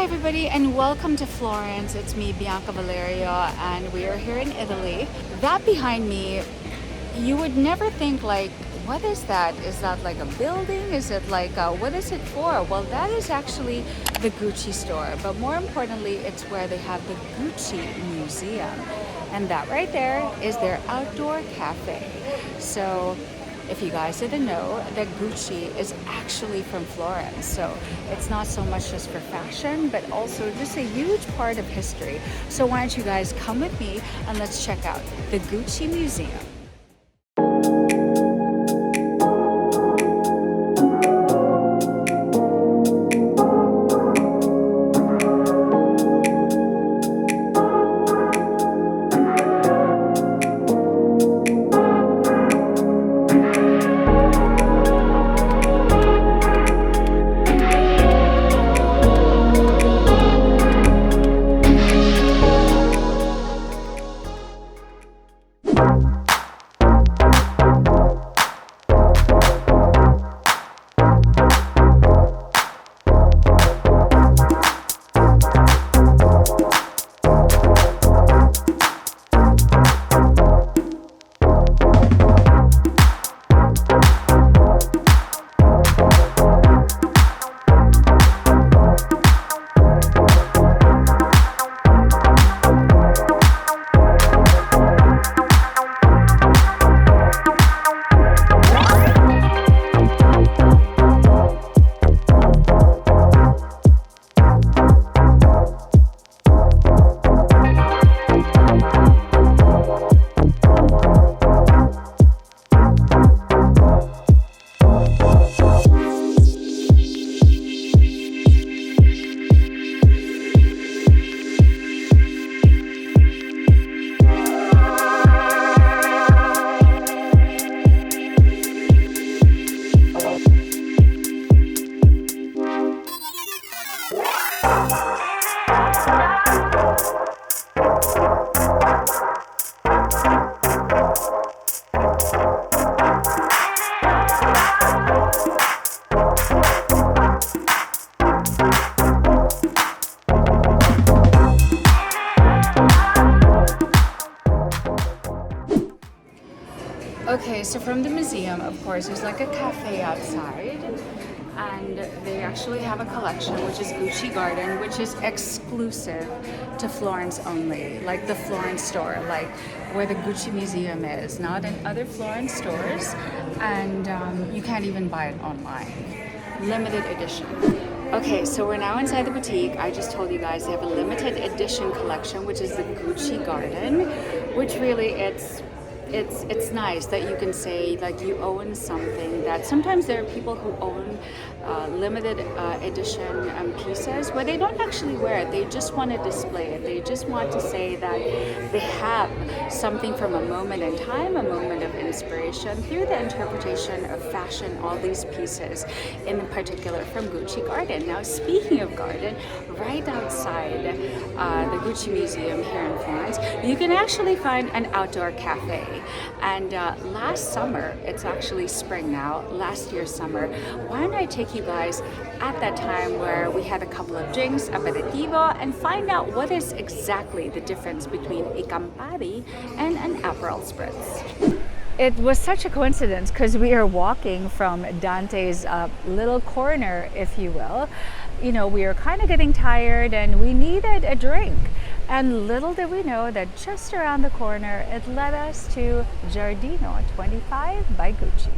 Hi everybody and welcome to Florence. It's me, Bianca, Valerio, and we are here in Italy. That behind me, you would never think like, what is that? Is that like a building? Is it like, what is it for? Well, that is actually the Gucci store, but more importantly, it's where they have the Gucci Museum. And that right there is their outdoor cafe. So if you guys didn't know, that Gucci is actually from Florence. So it's not so much just for fashion, but also just a huge part of history. So why don't you guys come with me and let's check out the Gucci Museum. Okay, so from the museum, of course, there's like a cafe outside, and they actually have a collection, which is Gucci Garden, which is exclusive to Florence only, like the Florence store, like where the Gucci Museum is, not in other Florence stores, and you can't even buy it online. Limited edition. Okay, so we're now inside the boutique. I just told you guys they have a limited edition collection, which is the Gucci Garden, which really it's nice that you can say like you own something. That sometimes there are people who own limited edition pieces where they don't actually wear it, they just want to display it, they just want to say that they have something from a moment in time, a moment of inspiration through the interpretation of fashion, all these pieces in particular from Gucci Garden. Now speaking of garden, right outside the Gucci Museum here in Florence, you can actually find an outdoor cafe. And last summer, it's actually spring now, last year's summer, why don't I take you guys at that time where we had a couple of drinks, aperitivo, and find out what is exactly the difference between a Campari and an Aperol Spritz. It was such a coincidence because we are walking from Dante's little corner, if you will. You know, we were kind of getting tired and we needed a drink. And little did we know that just around the corner, it led us to Giardino 25 by Gucci.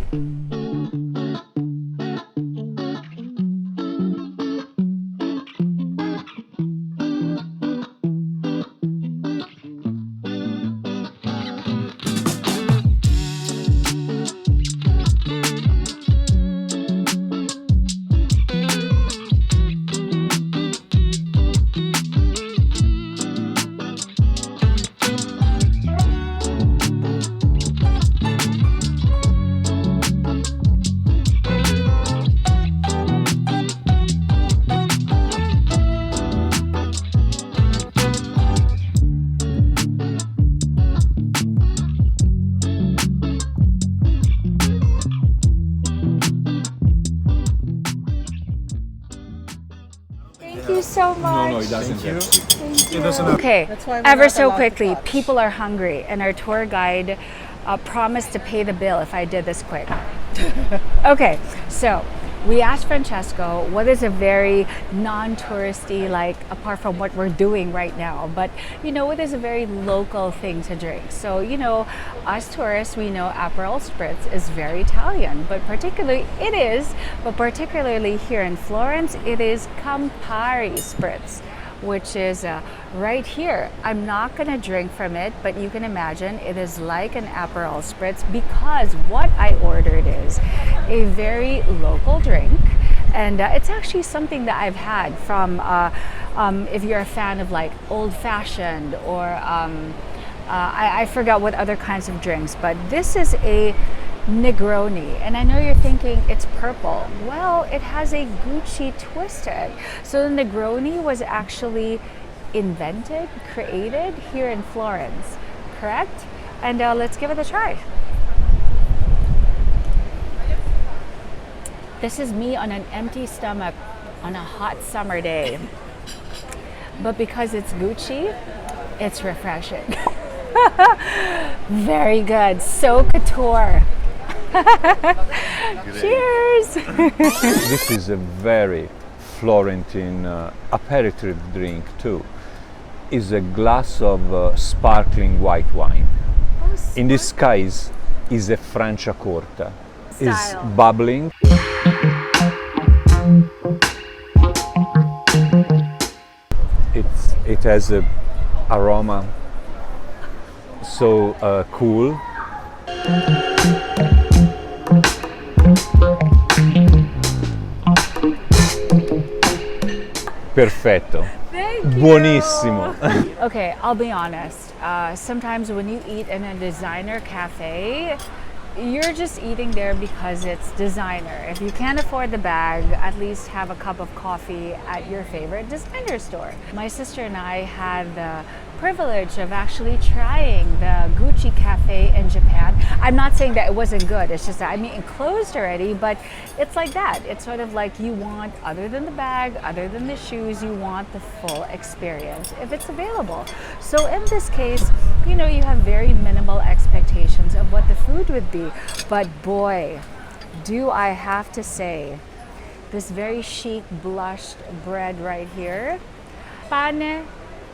Thank you so much. No, it doesn't. Thank you. It doesn't have. Okay, That's why we're ever not so allowed to quickly, touch. people are hungry, and our tour guide promised to pay the bill if I did this quick. Okay, so we asked Francesco what is a very non-touristy, like apart from what we're doing right now, but what is a very local thing to drink. So us tourists, we know Aperol Spritz is very Italian, but particularly here in Florence, it is Campari Spritz, which is right here. I'm not gonna drink from it, but you can imagine it is like an Aperol Spritz because what I ordered is a very local drink. And it's actually something that I've had from, if you're a fan of like old fashioned or I forgot what other kinds of drinks, but this is a Negroni, and I know you're thinking it's purple. Well, it has a Gucci twist to it. So the Negroni was actually invented, created here in Florence, correct? And let's give it a try. This is me on an empty stomach on a hot summer day. But because it's Gucci, it's refreshing. Very good, so couture. Cheers! This is a very Florentine aperitif drink too. Is a glass of sparkling white wine. In this case, is a Franciacorta. Is Style. bubbling. It has a aroma so cool. Perfetto. Thank you. Buonissimo. Okay, I'll be honest. Sometimes when you eat in a designer cafe, you're just eating there because it's designer. If you can't afford the bag, at least have a cup of coffee at your favorite designer store. My sister and I had the privilege of actually trying the Gucci Cafe in Japan. I'm not saying that it wasn't good, it's just that, it closed already, but it's like that. It's sort of like you want, other than the bag, other than the shoes, you want the full experience if it's available. So in this case, you have very minimal expectations of what the food would be, but boy, do I have to say, this very chic blushed bread right here, pane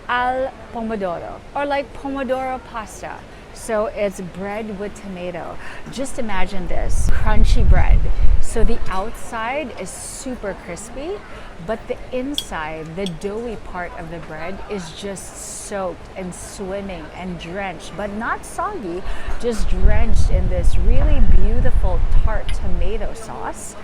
al pomodoro, or like pomodoro pasta. So it's bread with tomato. Just imagine this, crunchy bread. So the outside is super crispy, but the inside, the doughy part of the bread is just soaked and swimming and drenched, but not soggy, just drenched in this really beautiful tart tomato sauce,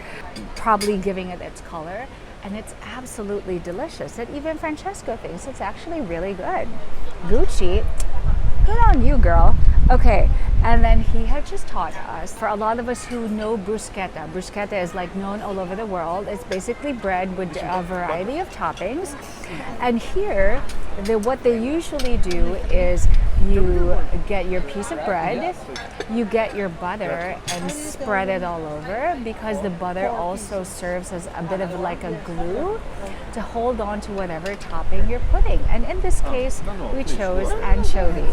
probably giving it its color. And it's absolutely delicious. And even Francesco thinks it's actually really good. Gucci, good on you, girl. Okay, and then he had just taught us, for a lot of us who know bruschetta, bruschetta is like known all over the world. It's basically bread with a variety of toppings. And here, what they usually do is you get your piece of bread, you get your butter and spread it all over, because the butter also serves as a bit of like a glue to hold on to whatever topping you're putting. And in this case, we chose anchovy.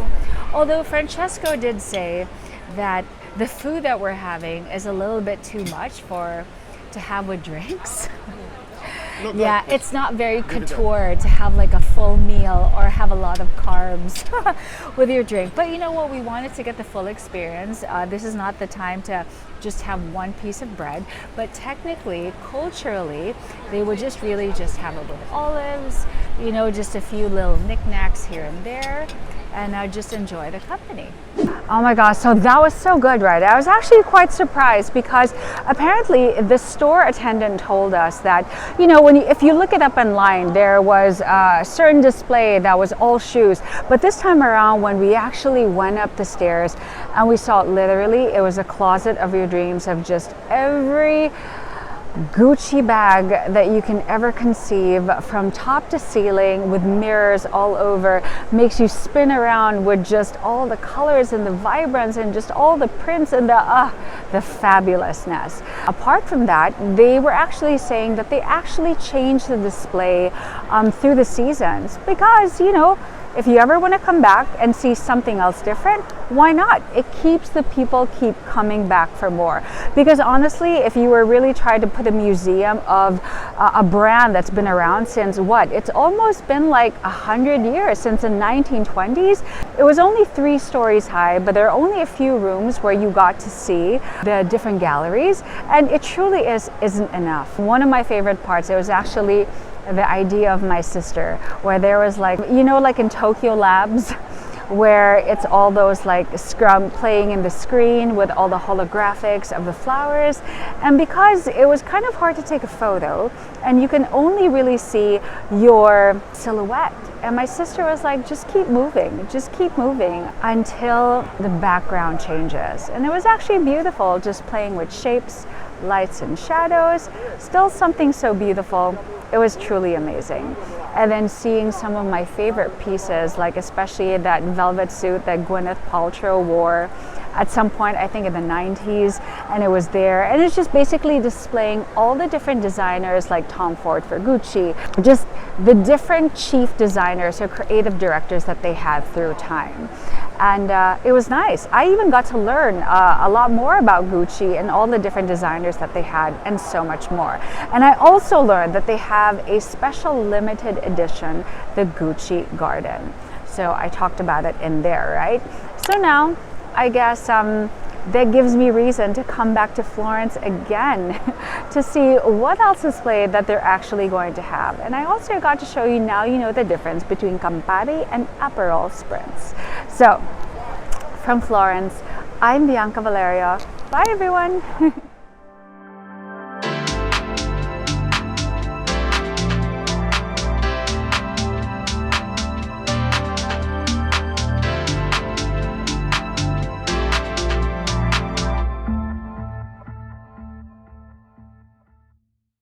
Although Francesco did say that the food that we're having is a little bit too much to have with drinks. Yeah, it's not very couture to have like a full meal or have a lot of carbs with your drink. But you know what? We wanted to get the full experience. This is not the time to just have one piece of bread. But technically, culturally, they would just really just have it with olives, just a few little knickknacks here and there, and just enjoy the company. Oh my gosh, so that was so good, right? I was actually quite surprised because apparently the store attendant told us that, if you look it up online, there was a certain display that was all shoes. But this time around, when we actually went up the stairs and we saw it, literally, it was a closet of your dreams of just every Gucci bag that you can ever conceive, from top to ceiling, with mirrors all over, makes you spin around with just all the colors and the vibrance and just all the prints and the fabulousness. Apart from that, they were actually saying that they actually changed the display through the seasons, because, you know, if you ever want to come back and see something else different, why not? It keeps the people keep coming back for more. Because honestly, if you were really trying to put a museum of a brand that's been around since what? It's almost been like 100 years, since the 1920s. It was only 3 stories high, but there are only a few rooms where you got to see the different galleries, and it truly isn't enough. One of my favorite parts, it was actually the idea of my sister, where there was, like, you know, like in Tokyo Labs, where it's all those like scrum playing in the screen with all the holographics of the flowers. And because it was kind of hard to take a photo and you can only really see your silhouette, and my sister was like, just keep moving until the background changes. And it was actually beautiful, just playing with shapes, lights and shadows, still something so beautiful. It was truly amazing. And then seeing some of my favorite pieces, like especially that velvet suit that Gwyneth Paltrow wore at some point, I think in the 90s, and it was there. And it's just basically displaying all the different designers, like Tom Ford for Gucci, just the different chief designers or creative directors that they had through time. And it was nice. I even got to learn a lot more about Gucci and all the different designers that they had, and so much more. And I also learned that they have a special limited edition, the Gucci Garden. So I talked about it in there, right? So now, I guess that gives me reason to come back to Florence again to see what else is displayed that they're actually going to have. And I also got to show you, now you know the difference between Campari and Aperol Spritz. So, from Florence, I'm Bianca Valerio. Bye everyone!